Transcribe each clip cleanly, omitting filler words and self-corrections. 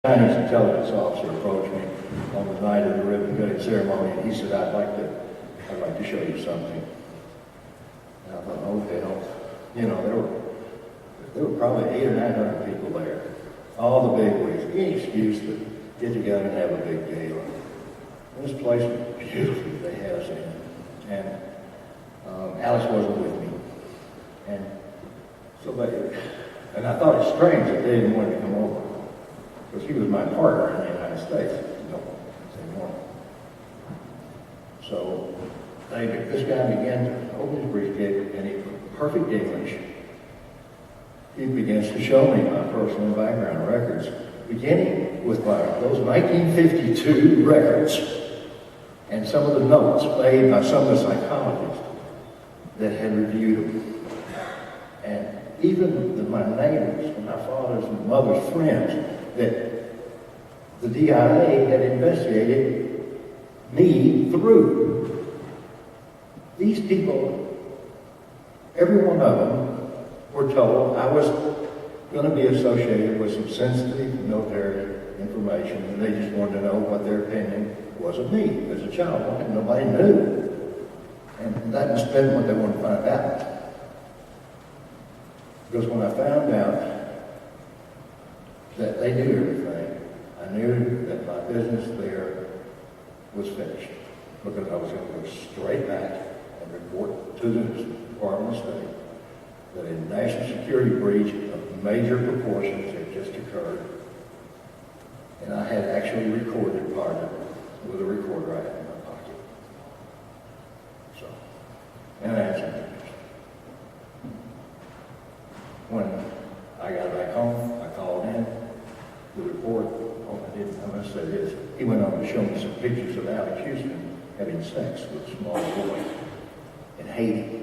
Chinese intelligence officer approached me on the night of the ribbon cutting ceremony, and he said, I'd like to show you something. And I thought, oh hell, you know, there were probably 800 or 900 people there, all the big wigs, any excuse to get together and have a big gala. This place was beautiful. They had us in, and Alice wasn't with me, and so and I thought it strange that they didn't want to come over. Because he was my partner in the United States. No, they weren't. So this guy began to open his briefcase, and in perfect English, he begins to show me my personal background records, beginning with those 1952 records and some of the notes made by some of the psychologists that had reviewed them. And even my neighbors, and my father's and mother's friends, that the DIA had investigated me through. These people, every one of them, were told I was going to be associated with some sensitive military information, and they just wanted to know what their opinion was of me as a child. Nobody knew. And that must have been what they wanted to find out. Because when I found out that they knew everything, I knew that my business there was finished, because I was going to go straight back and report to the Department of State that a national security breach of major proportions had just occurred, and I had actually recorded part of it with a recorder I had in my pocket. So, and I had some pictures. When I got back home, I called in the report. I must say this. He went on to show me some pictures of Alex Houston having sex with a small boy in Haiti.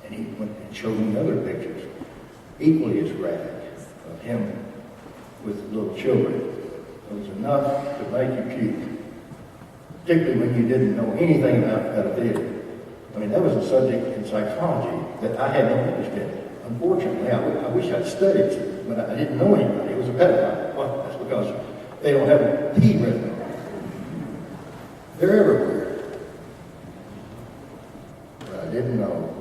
And he went and showed me other pictures, equally as graphic, of him with little children. It was enough to make you puke, particularly when you didn't know anything about pedophilia. I mean, that was a subject in psychology that I had no interest in. Unfortunately, I wish I'd studied it, but I didn't know anybody. It was a pedophile. Well, that's because they don't have a P written on it. They're everywhere. But I didn't know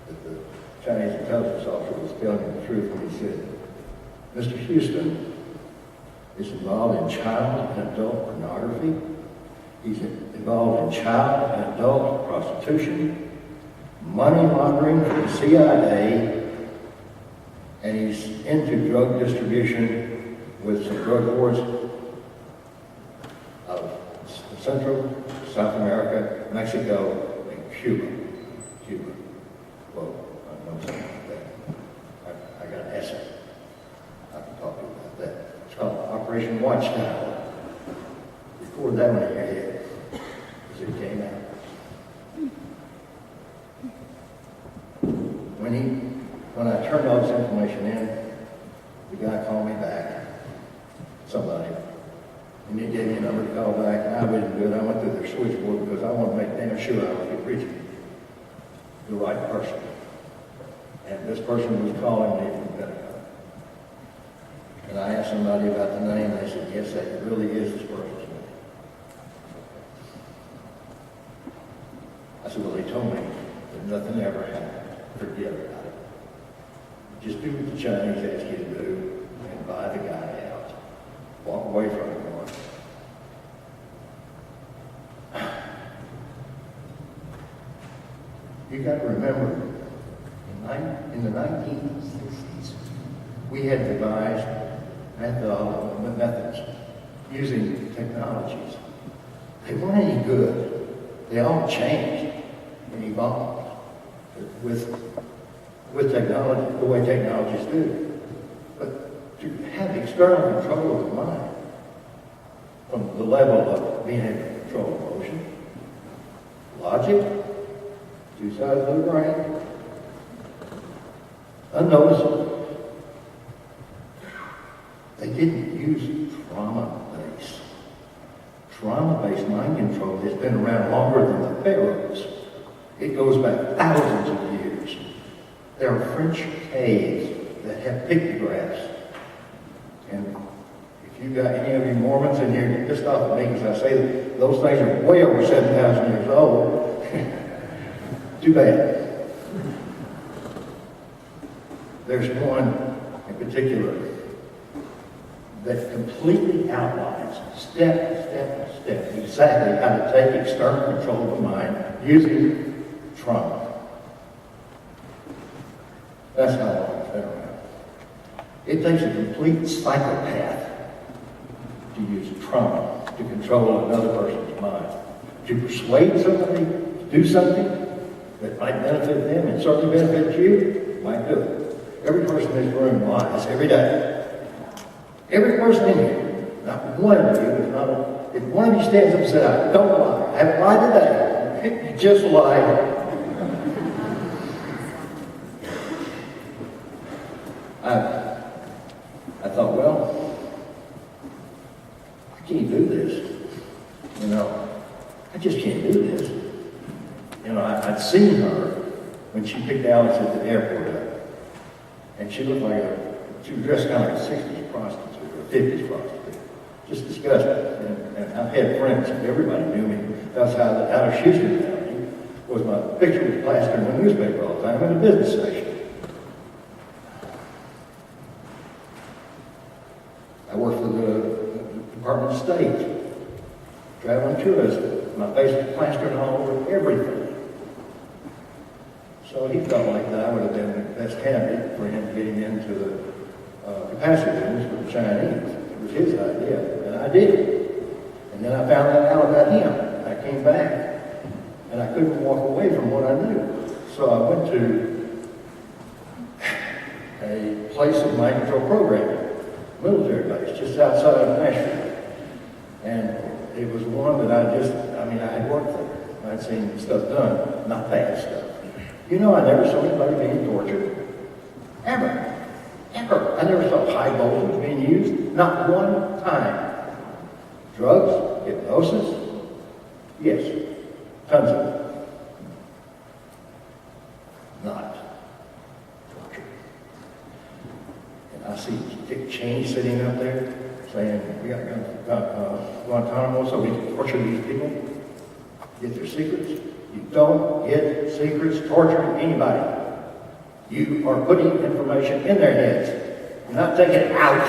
that the Chinese intelligence officer was telling me the truth when he said, Mr. Houston is involved in child and adult pornography. He's involved in child and adult prostitution, money laundering for the CIA, and he's into drug distribution with some drug lords of Central, South America, Mexico, and Cuba. Well, I know something about that. I got an essay. I can talk to you about that. It's called Operation Watchtower. Record that one in your head as it came out. When I turned all this information in, the guy called me back, somebody, and he gave me a number to call back, and I wouldn't do it. I went through their switchboard because I wanted to make damn sure I was reaching the right person. And this person was calling me from Pentagon. And I asked somebody about the name, and they said, yes, that really is this person's name. I said, well, they told me that nothing ever happened. Forget about it. Just do what the Chinese ask you to do and buy the guy out. Walk away from him. You got to remember, in the 1960s, we had devised methods using technologies. They weren't any good. They all changed and evolved with technology, the way technologies do. But to have external control of the mind, from the level of being able to control emotion, logic, two sides of the brain, unnoticeable. They didn't use trauma-based. Trauma-based mind control has been around longer than the pharaohs. It goes back thousands of years. There are French caves that have pictographs. And if got any of you Mormons in here get pissed off at me because I say that those things are way over 7,000 years old. Too bad. There's one in particular that completely outlines, step, exactly how to take external control of the mind using trauma. That's how long it's been around. It takes a complete psychopath to use trauma to control another person's mind, to persuade somebody to do something that might benefit them and certainly benefit you, might do it. Every person in this room lies every day. Every person in here, not one of you is not a, if one of you stands up and says, I don't lie, I haven't lied today, you just lied. I thought, well, I can't do this. You know, I just can't do this. You know, I'd seen her when she picked Alex at the airport up. And she looked like she was dressed kind of like a 60s prostitute or a 50s prostitute. Just disgusting. And I had friends, everybody knew me. That's how out of Houston County was my picture was plastered in the newspaper all the time in the business section. I worked for the Department of State, traveling tourism. My face was plastered all over everything. So he felt like that I would have been the best candidate for him getting into the capacity rooms with the Chinese. It was his idea, and I did it. And then I found that out about him. I came back, and I couldn't walk away from what I knew. So I went to a place of mind control programming, military base, just outside of Nashville. And it was one that I had worked there. I'd seen stuff done, not bad stuff. You know, I never saw anybody being tortured. Ever. I never saw high voltage being used. Not one time. Drugs, hypnosis, yes, tons of it. Not torture. And I see Dick Cheney sitting up there saying, we got Guantanamo so we can torture these people, get their secrets. You don't get secrets torturing anybody. You are putting information in their heads. You're not taking it out.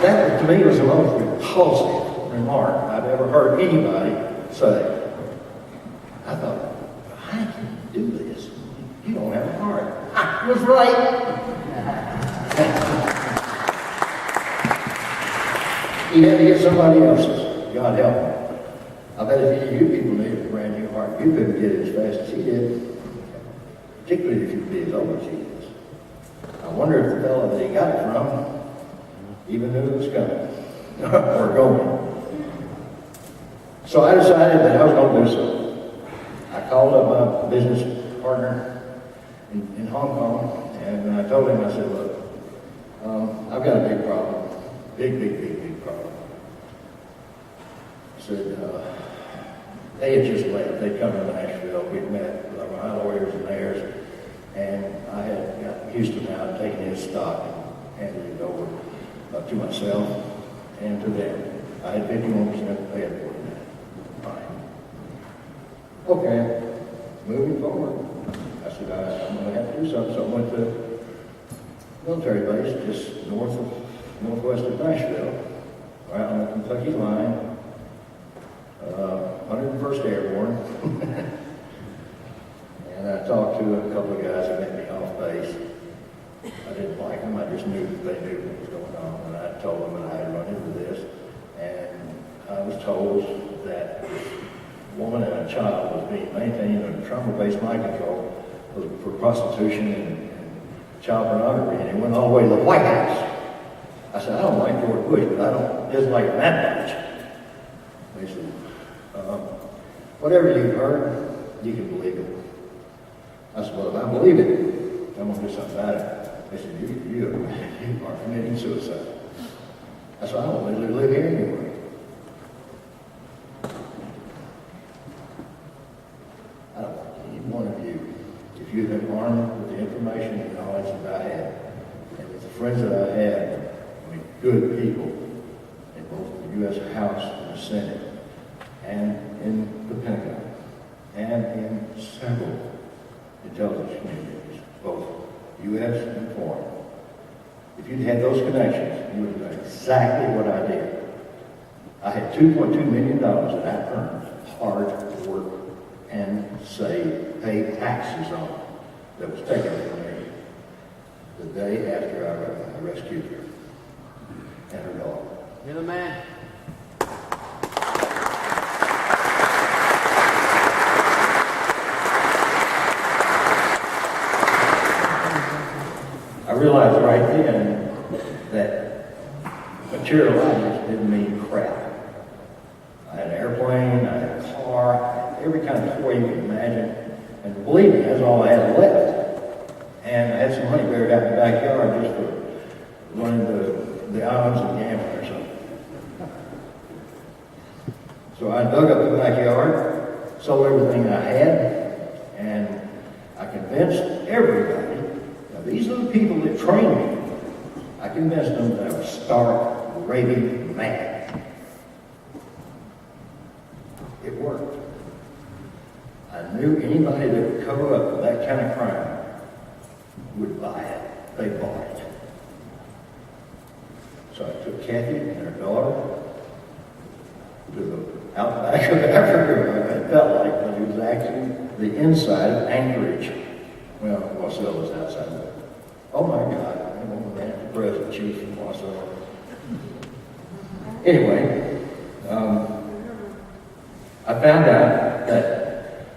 That, to me, was the most repulsive remark I've ever heard anybody say. I thought, how can you do this? You don't have a heart. I was right. He had to get somebody else's. God help him. I bet if any of you people needed a brand new heart, you couldn't get it as fast as he did. Particularly if you'd be as old as he is. I wonder if the fellow that he got it from even knew it was coming. Or going. So I decided that I was going to do something. I called up my business partner in Hong Kong, and I told him, I said, look, I've got a big problem. Big problem. I said, they had just left. They'd come to Nashville. We'd met with my lawyers and theirs, and I had got Houston out, taken his stock, and handed it over to myself and to them. I had 51%, they had 49%. Fine. Okay, moving forward. I said, I'm going to have to do something. So I went to military base just northwest of Nashville, right on the Kentucky line, 101st Airborne. And I talked to a couple of guys that met me off base. I didn't like them, I just knew that they knew what was going on. And I told them that I had run into this. And I was told that this woman and a child was being maintained under trauma-based mind control for prostitution and child pornography. And it went all the way to the White House. I said, I don't like George Bush, but I don't dislike him that much. They said, whatever you've heard, you can believe it. I said, well, if I believe it, I'm going to do something about it. They said, you are committing suicide. I said, I don't really live here anyway. I don't think any one of you, if you've been armed with the information and knowledge that I friends that I had, I mean, good people in both the U.S. House and the Senate, and in the Pentagon, and in several intelligence communities, both U.S. and foreign. If you'd had those connections, you would have done exactly what I did. I had $2.2 million that I earned hard work and saved, paid taxes on, that was taken from me the day after I rescued her and her dog. You're the man. I realized right then that material items didn't mean crap. I had an airplane, I had a car, I had every kind of toy you can imagine. And believe me, that's all I had left. And I had some money buried out in the backyard just for running the islands and gambling or something. So I dug up the backyard, sold everything I had, and I convinced everybody. Now these are the people that trained me. I convinced them that I was stark, raving mad. It worked. I knew anybody that would cover up for that kind of crime would buy it. They bought it. So I took Kathy and her daughter to the outback of Africa. It felt like, but it was actually the inside of Anchorage. Well, Marcel was outside of it. Oh my God, I ran for president, chief from Marcel. Anyway, I found out that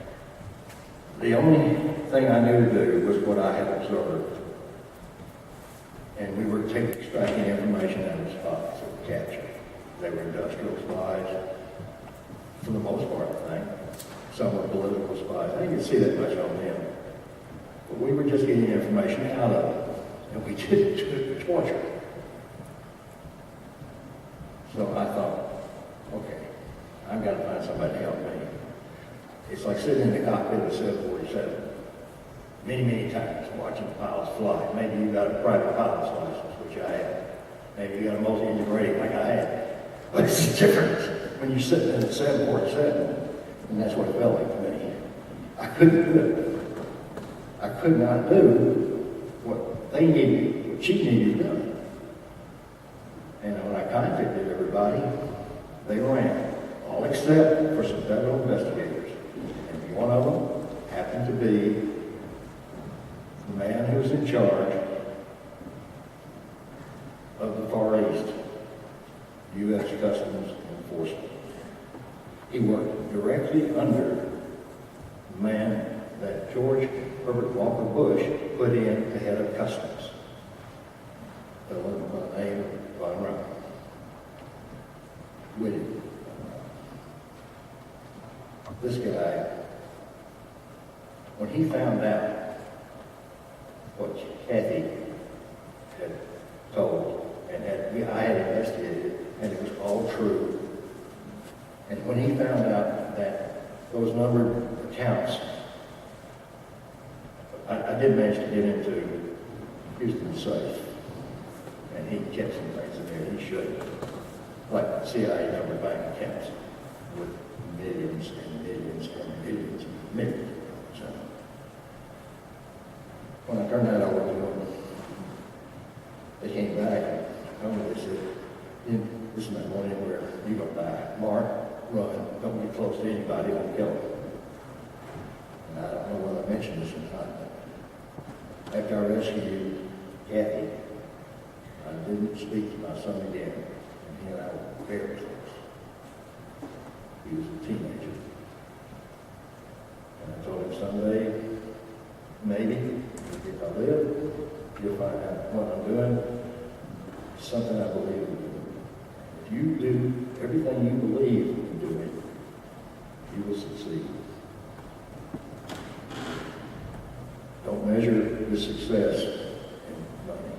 the only thing I knew to do was what I had observed. And we were extracting information out of the spots that were captured. They were industrial spies, for the most part, I think. Some were political spies. I didn't see that much on them. But we were just getting information out of them. And we did it to torture. So I thought, okay, I've got to find somebody to help me. It's like sitting in the cockpit of a 747 many, many times watching pilots fly. Maybe you got a private pilot's license, which I had. Maybe you got a multi-engine rating like I had. But it's different when you're sitting in a 747, and that's what it felt like to me. I couldn't do it. I could not do what they needed, what she needed done. And when I contacted everybody, they ran, all except for some federal investigators. And one of them happened to be the man who was in charge of the Far East, U.S. Customs Enforcement. He worked directly under the man that George Herbert Walker Bush put in the head of Customs. The one by the name of Von Ryan. Whitty. This guy, when he found out what Kathy had told, and I had investigated, and it was all true. And when he found out that those numbered accounts, I did manage to get into Houston's safe, and he kept some things in there he shouldn't, like CIA numbered bank accounts with millions and millions and millions and millions. So when I turned that over to them, they came back and told me, they said, this is not going anywhere. You're going to die. Mark, run. Don't get close to anybody. Don't kill them. And I don't know whether I mentioned this or not, but after I rescued Kathy, I didn't speak to my son again. And he and I were very close. He was a teenager. And I told him someday, maybe, if I live, you'll find out what I'm doing. It's something I believe in. If you do everything you believe in doing, you will succeed. Don't measure the success in money.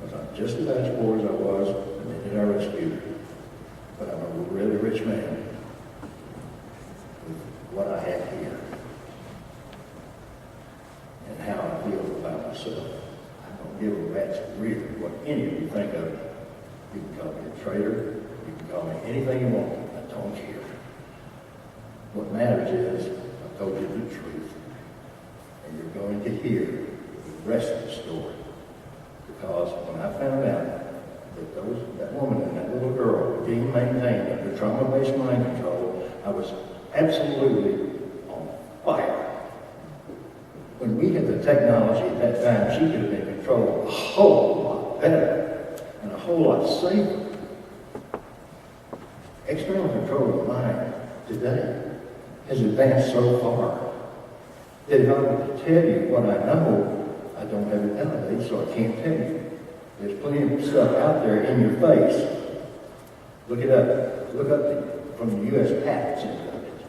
Because I'm just as poor as I was the minute I rescued her. But I'm a really rich man with what I have here. And how I feel about myself, I don't give a rat's rear what any of you think of me. You can call me a traitor. You can call me anything you want. I don't care. What matters is I've told you the truth. And you're going to hear the rest of the story. Because when I found out that that woman and that little girl were being maintained under trauma-based mind control, I was absolutely on fire. When we had the technology at that time, she could have been controlled a whole lot better and a whole lot safer. External control of the mind today has advanced so far that if I were to tell you what I know, I don't have it nowadays, so I can't tell you. There's plenty of stuff out there in your face. Look it up. Look up from the U.S. Patents Institute.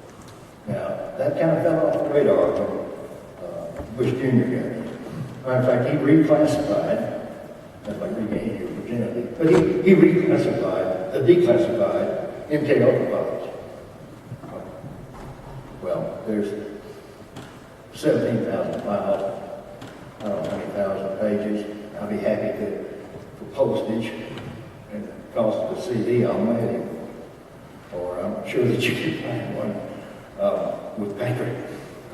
Now, that kind of fell off the radar when Bush Jr. got it. Matter of fact, he reclassified, that's like regained your virginity, but he reclassified, declassified MK Ultra files. Well, there's 17,000 files, I don't know how many thousand pages. I'll be happy to, for postage and the cost of the CD, I'll mail you. Or I'm sure that you can find one with Patrick.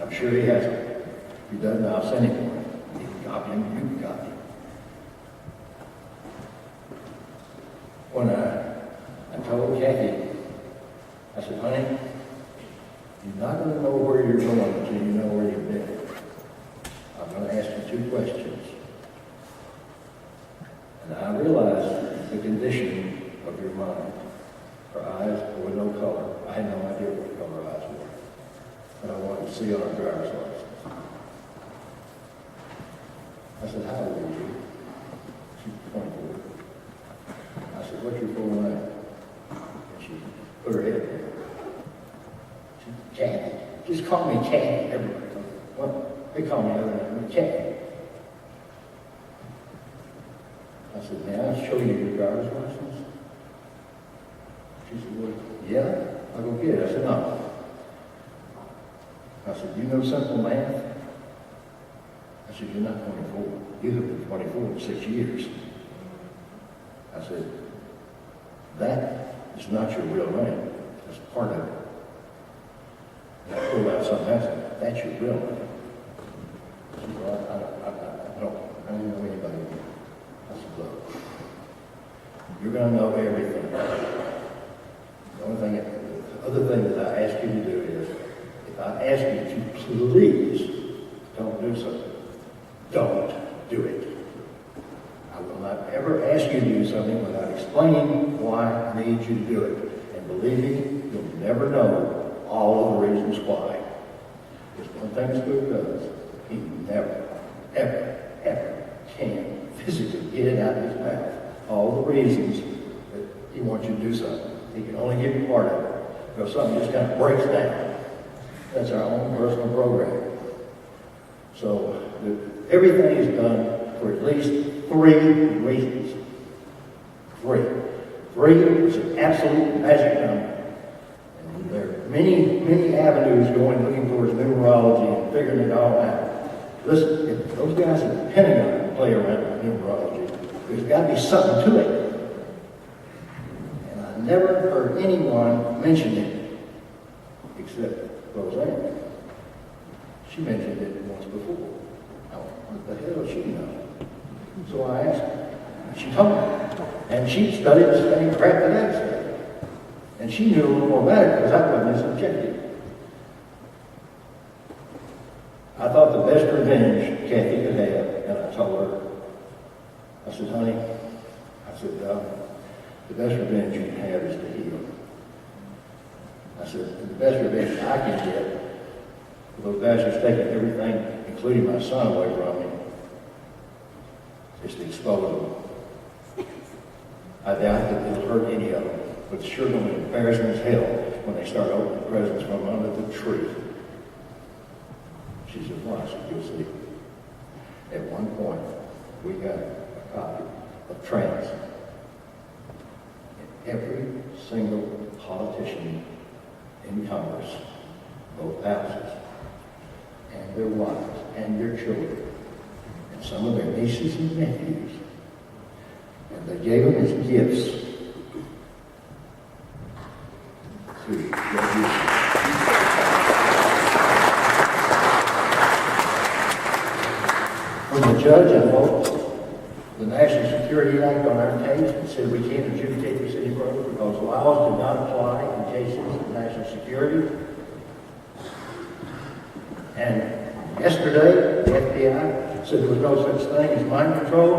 I'm sure he has it. If he doesn't, I'll send him one. He can copy him, you can copy him. When I told Kathy, I said, honey, you're not going to know where you're going until you know where you've been. I'm going to ask you 2 questions. And I realized the condition of your mind. Her eyes were no color. I had no idea what color her eyes were. But I wanted to see on her driver's license. I said, how old are you? She's 24. I said, what's your full name? And she put her head down. She said, Kathy. Just call me Kathy. Everybody calls me. What? They call me other name, Kathy. I said, may I show you your driver's license? She said, well, yeah, I'll go get it. I said, no. I said, you know simple math? I said, you're not 24. You have been 24 for 6 years. I said, that is not your real name. That's part of it. And I pulled out something else. That's your real name. I said, well, I don't know anybody here. I said, look, you're going to know everything. The other thing that I ask you to do is, if I ask you to please don't do something, don't do it. I will not ever ask you to do something without explaining why I need you to do it. And believe me, you'll never know all of the reasons why. There's one thing this book does. He never, ever, ever can physically get it out of his mouth. All the reasons that he wants you to do something. He can only give you part of it. Because something just kind of breaks down. That's our own personal program. So everything is done for at least 3 reasons. 3. 3 is an absolute magic number. And there are many, many avenues looking towards numerology and figuring it all out. Listen, if those guys at the Pentagon play around with numerology, there's got to be something to it. And I never heard anyone mention it except Roseanne. She mentioned it once before. Now, what the hell does she know? So I asked her. And she told me. And she studied the same crap that I studied. And she knew a little more about it because I wasn't as objective. I thought the best revenge Kathy could have, and I told her, I said, honey, the best revenge you can have is to heal. I said, the best revenge I can get for those guys who's taken everything, including my son, away from me, is to expose them. I doubt that it'll hurt any of them, but it's sure going to be embarrassing as hell when they start opening presents from under the tree. She said, why? I said, you'll see. At one point, we got a copy of Trance. And every single politician in Congress, both houses, and their wives, and their children, and some of their nieces and nephews. And they gave him his gifts to get used. When the judge invoked the National Security Act on our case and said we can't adjudicate the city road because laws do not apply in cases of national security. And yesterday, the FBI said there was no such thing as mind control.